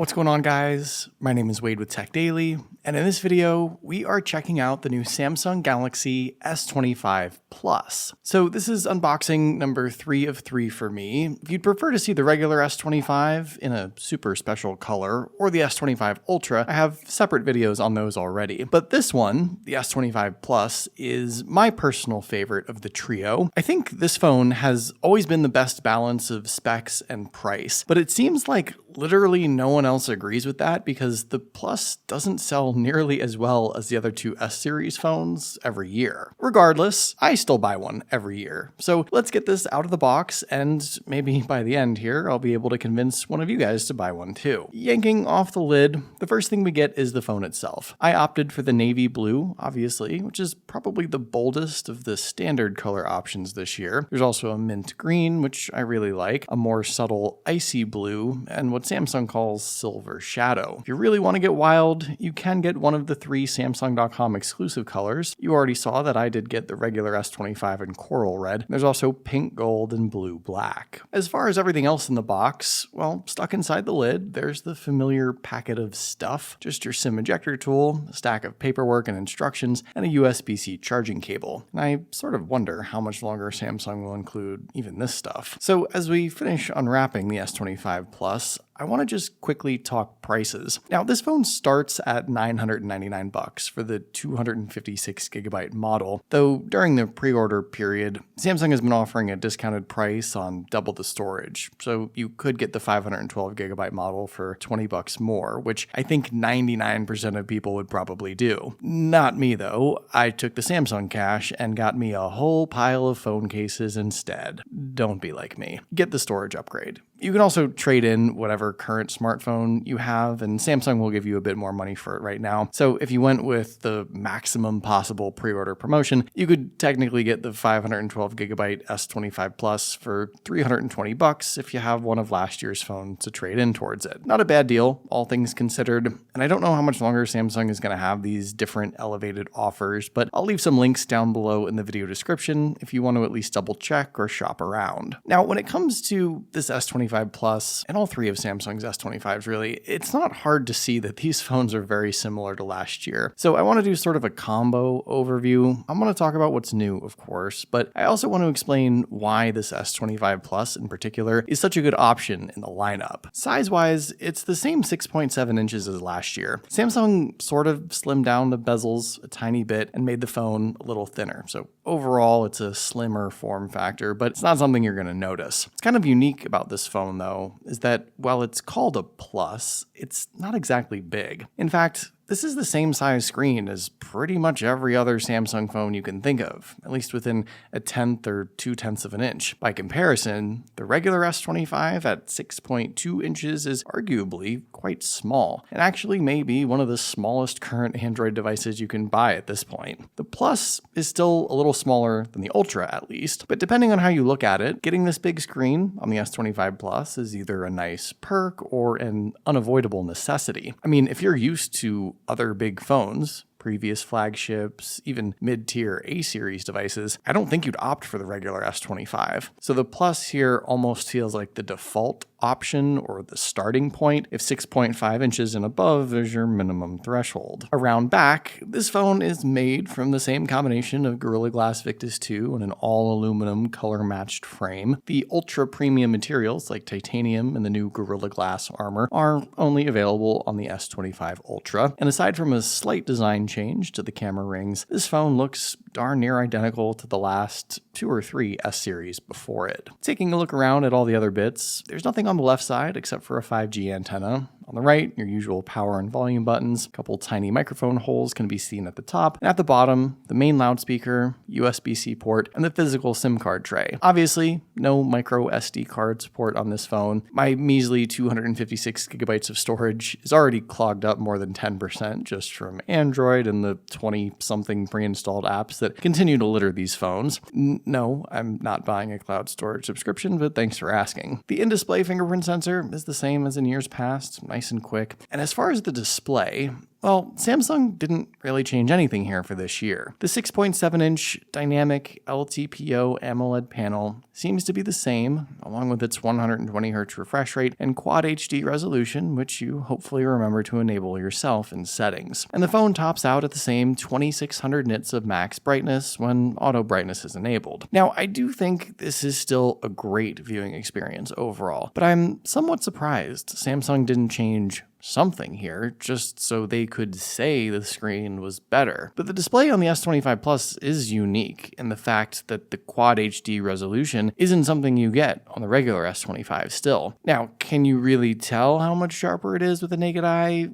What's going on, guys? My name is Wade with TechDaily, and in this video, we are checking out the new Samsung Galaxy S25 Plus. So this is unboxing number 3 of 3 for me. If you'd prefer to see the regular S25 in a super special color, or the S25 Ultra, I have separate videos on those already. But this one, the S25 Plus, is my personal favorite of the trio. I think this phone has always been the best balance of specs and price, but it seems like literally no one else agrees with that because the Plus doesn't sell nearly as well as the other two S-series phones every year. Regardless, I still buy one every year. So let's get this out of the box, and maybe by the end here, I'll be able to convince one of you guys to buy one too. Yanking off the lid, the first thing we get is the phone itself. I opted for the navy blue, obviously, which is probably the boldest of the standard color options this year. There's also a mint green, which I really like, a more subtle icy blue, and what Samsung calls silver shadow. If you really want to get wild, you can get one of the 3 Samsung.com exclusive colors. You already saw that I did get the regular S25 in coral red. There's also pink gold and blue black. As far as everything else in the box, well, stuck inside the lid, there's the familiar packet of stuff. Just your SIM ejector tool, a stack of paperwork and instructions, and a USB-C charging cable. And I sort of wonder how much longer Samsung will include even this stuff. So as we finish unwrapping the S25 Plus, I want to just quickly talk prices. Now, this phone starts at $999 for the 256GB model, though during the pre-order period, Samsung has been offering a discounted price on double the storage, so you could get the 512GB model for $20 more, which I think 99% of people would probably do. Not me, though. I took the Samsung cash and got me a whole pile of phone cases instead. Don't be like me. Get the storage upgrade. You can also trade in whatever current smartphone you have, and Samsung will give you a bit more money for it right now. So if you went with the maximum possible pre-order promotion, you could technically get the 512GB S25 Plus for $320 if you have one of last year's phones to trade in towards it. Not a bad deal, all things considered, and I don't know how much longer Samsung is going to have these different elevated offers, but I'll leave some links down below in the video description if you want to at least double check or shop around. Now, when it comes to this S25 Plus, and all 3 of Samsung's S25s really, it's not hard to see that these phones are very similar to last year. So I want to do sort of a combo overview. I'm going to talk about what's new, of course, but I also want to explain why this S25 Plus in particular is such a good option in the lineup. Size-wise, it's the same 6.7 inches as last year. Samsung sort of slimmed down the bezels a tiny bit and made the phone a little thinner. So overall, it's a slimmer form factor, but it's not something you're going to notice. It's kind of unique about this phone, though, is that while it's called a Plus, it's not exactly big. In fact, this is the same size screen as pretty much every other Samsung phone you can think of, at least within a 1/10 or 2/10 of an inch. By comparison, the regular S25 at 6.2 inches is arguably quite small, and actually may be one of the smallest current Android devices you can buy at this point. The Plus is still a little smaller than the Ultra at least, but depending on how you look at it, getting this big screen on the S25 Plus is either a nice perk or an unavoidable necessity. I mean, if you're used to other big phones, previous flagships, even mid-tier A-series devices, I don't think you'd opt for the regular S25. So the Plus here almost feels like the default option or the starting point if 6.5 inches and above is your minimum threshold. Around back, this phone is made from the same combination of Gorilla Glass Victus 2 and an all-aluminum color-matched frame. The ultra-premium materials like titanium and the new Gorilla Glass armor are only available on the S25 Ultra, and aside from a slight design change to the camera rings, this phone looks darn near identical to the last 2 or 3 S-series before it. Taking a look around at all the other bits, there's nothing on the left side except for a 5G antenna. On the right, your usual power and volume buttons, a couple tiny microphone holes can be seen at the top, and at the bottom, the main loudspeaker, USB-C port, and the physical SIM card tray. Obviously, no micro SD card support on this phone. My measly 256GB of storage is already clogged up more than 10% just from Android and the 20-something pre-installed apps that continue to litter these phones. No, I'm not buying a cloud storage subscription, but thanks for asking. The in-display fingerprint sensor is the same as in years past, nice and quick. And as far as the display, Well, Samsung didn't really change anything here for this year. The 6.7-inch dynamic LTPO AMOLED panel seems to be the same, along with its 120Hz refresh rate and Quad HD resolution, which you hopefully remember to enable yourself in settings. And the phone tops out at the same 2600 nits of max brightness when auto brightness is enabled. Now, I do think this is still a great viewing experience overall, but I'm somewhat surprised Samsung didn't change something here just so they could say the screen was better. But the display on the S25 Plus is unique in the fact that the Quad HD resolution isn't something you get on the regular S25 still. Now, can you really tell how much sharper it is with the naked eye?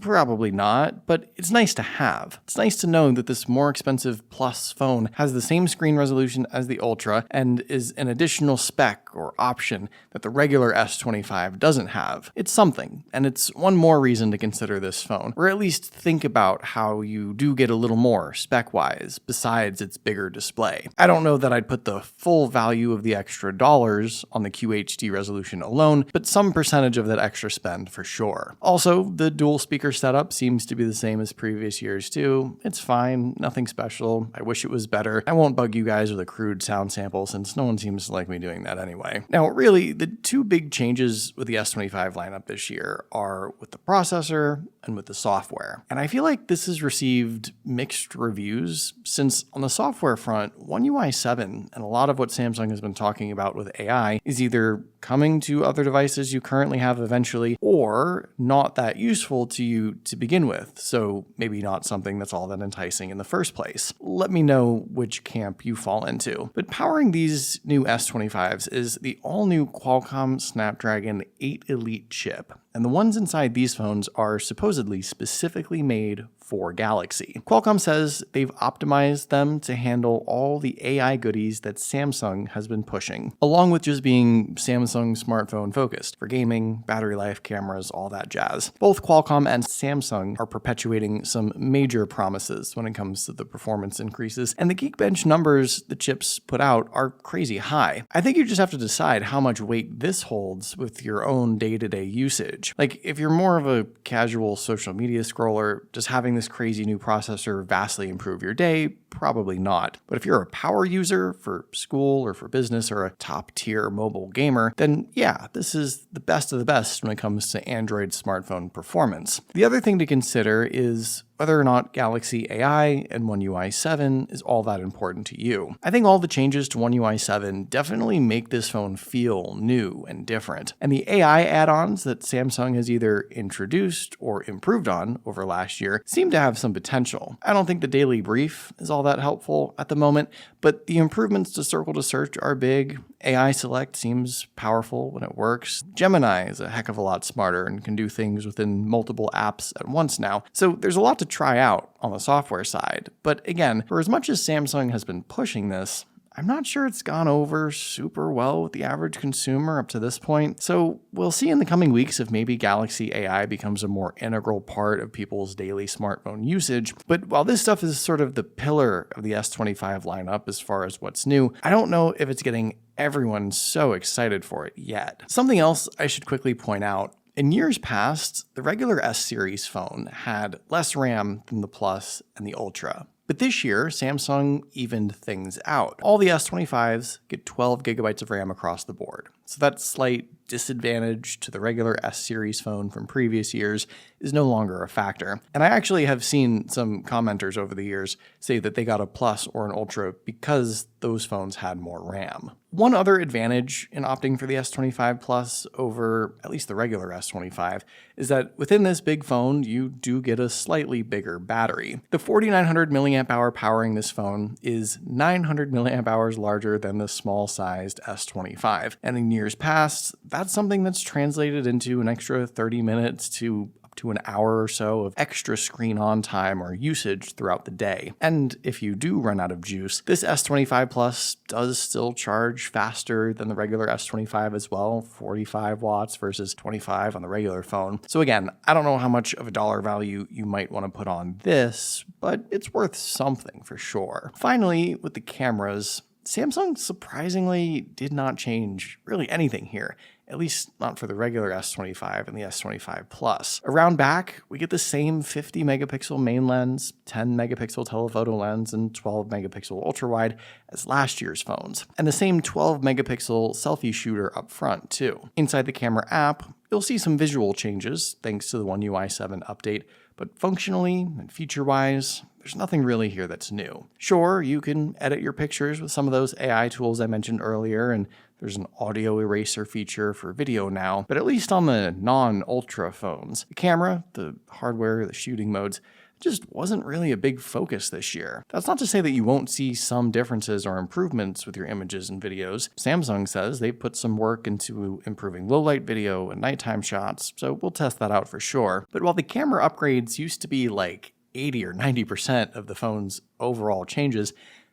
Probably not, but it's nice to have. It's nice to know that this more expensive Plus phone has the same screen resolution as the Ultra and is an additional spec or option that the regular S25 doesn't have. It's something, and it's one more reason to consider this phone, or at least think about how you do get a little more spec-wise besides its bigger display. I don't know that I'd put the full value of the extra dollars on the QHD resolution alone, but some percentage of that extra spend for sure. Also, the dual speaker setup seems to be the same as previous years too. It's fine, nothing special. I wish it was better. I won't bug you guys with a crude sound sample since no one seems to like me doing that anyway. Now, really, the two big changes with the S25 lineup this year are with the processor and with the software. And I feel like this has received mixed reviews since on the software front, One UI 7 and a lot of what Samsung has been talking about with AI is either coming to other devices you currently have eventually or not that useful to you to begin with. So maybe not something that's all that enticing in the first place. Let me know which camp you fall into. But powering these new S25s is the all-new Qualcomm Snapdragon 8 Elite chip. And the ones inside these phones are supposedly specifically made for Galaxy. Qualcomm says they've optimized them to handle all the AI goodies that Samsung has been pushing, along with just being Samsung smartphone focused for gaming, battery life, cameras, all that jazz. Both Qualcomm and Samsung are perpetuating some major promises when it comes to the performance increases, and the Geekbench numbers the chips put out are crazy high. I think you just have to decide how much weight this holds with your own day-to-day usage. Like, if you're more of a casual social media scroller, just having this crazy new processor vastly improve your day? Probably not. But if you're a power user for school or for business or a top-tier mobile gamer, then yeah, this is the best of the best when it comes to Android smartphone performance. The other thing to consider is whether or not Galaxy AI and One UI 7 is all that important to you. I think all the changes to One UI 7 definitely make this phone feel new and different, and the AI add-ons that Samsung has either introduced or improved on over last year seem to have some potential. I don't think the daily brief is all that helpful at the moment, but the improvements to Circle to Search are big. AI Select seems powerful when it works. Gemini is a heck of a lot smarter and can do things within multiple apps at once now. So there's a lot to try out on the software side. But again, for as much as Samsung has been pushing this, I'm not sure it's gone over super well with the average consumer up to this point. So we'll see in the coming weeks if maybe Galaxy AI becomes a more integral part of people's daily smartphone usage. But while this stuff is sort of the pillar of the S25 lineup as far as what's new, I don't know if it's getting everyone so excited for it yet. Something else I should quickly point out. In years past, the regular S series phone had less RAM than the Plus and the Ultra. But this year, Samsung evened things out. All the S25s get 12 gigabytes of RAM across the board. So that slight disadvantage to the regular S series phone from previous years is no longer a factor. And I actually have seen some commenters over the years say that they got a Plus or an Ultra because those phones had more RAM. One other advantage in opting for the S25 Plus over at least the regular S25 is that within this big phone, you do get a slightly bigger battery. The 4900 milliamp hour powering this phone is 900 milliamp hours larger than the small-sized S25. And in years past, that's something that's translated into an extra 30 minutes to up to an hour or so of extra screen on time or usage throughout the day. And if you do run out of juice, this S25 Plus does still charge faster than the regular S25 as well, 45 watts versus 25 on the regular phone. So again, I don't know how much of a dollar value you might want to put on this, but it's worth something for sure. Finally, with the cameras, Samsung surprisingly did not change really anything here. at least not for the regular S25 and the S25 Plus. Around back, we get the same 50 megapixel main lens, 10 megapixel telephoto lens, and 12 megapixel ultrawide as last year's phones, and the same 12 megapixel selfie shooter up front too. Inside the camera app, you'll see some visual changes thanks to the One UI 7 update, but functionally and feature-wise, there's nothing really here that's new. Sure, you can edit your pictures with some of those AI tools I mentioned earlier, and there's an audio eraser feature for video now, but at least on the non-ultra phones, the camera, the hardware, the shooting modes, just wasn't really a big focus this year. That's not to say that you won't see some differences or improvements with your images and videos. Samsung says they put some work into improving low-light video and nighttime shots, so we'll test that out for sure. But while the camera upgrades used to be like 80 or 90% of the phone's overall changes,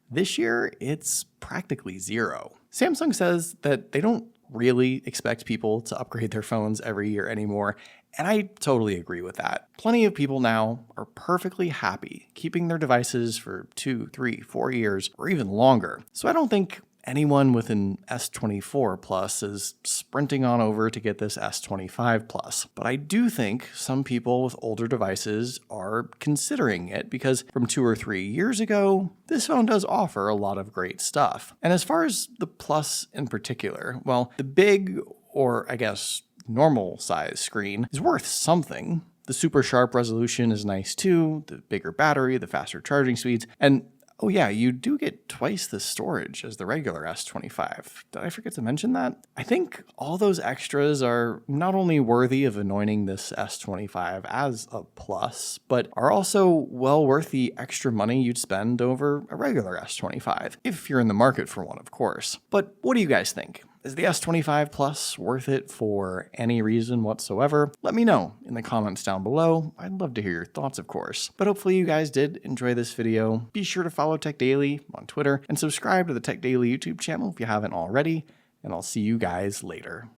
this year it's practically zero. Samsung says that they don't really expect people to upgrade their phones every year anymore, and I totally agree with that. Plenty of people now are perfectly happy keeping their devices for 2, 3, 4 years, or even longer. So I don't think anyone with an S24 Plus is sprinting on over to get this S25 Plus. But I do think some people with older devices are considering it because from 2 or 3 years ago, this phone does offer a lot of great stuff. And as far as the Plus in particular, well, the big, or I guess normal size screen is worth something. The super sharp resolution is nice too, the bigger battery, the faster charging speeds, and oh yeah, you do get twice the storage as the regular S25. Did I forget to mention that? I think all those extras are not only worthy of anointing this S25 as a plus, but are also well worth the extra money you'd spend over a regular S25, if you're in the market for one, of course. But what do you guys think? Is the S25 Plus worth it for any reason whatsoever? Let me know in the comments down below. I'd love to hear your thoughts, of course. But hopefully you guys did enjoy this video. Be sure to follow TechDaily on Twitter and subscribe to the TechDaily YouTube channel if you haven't already, and I'll see you guys later.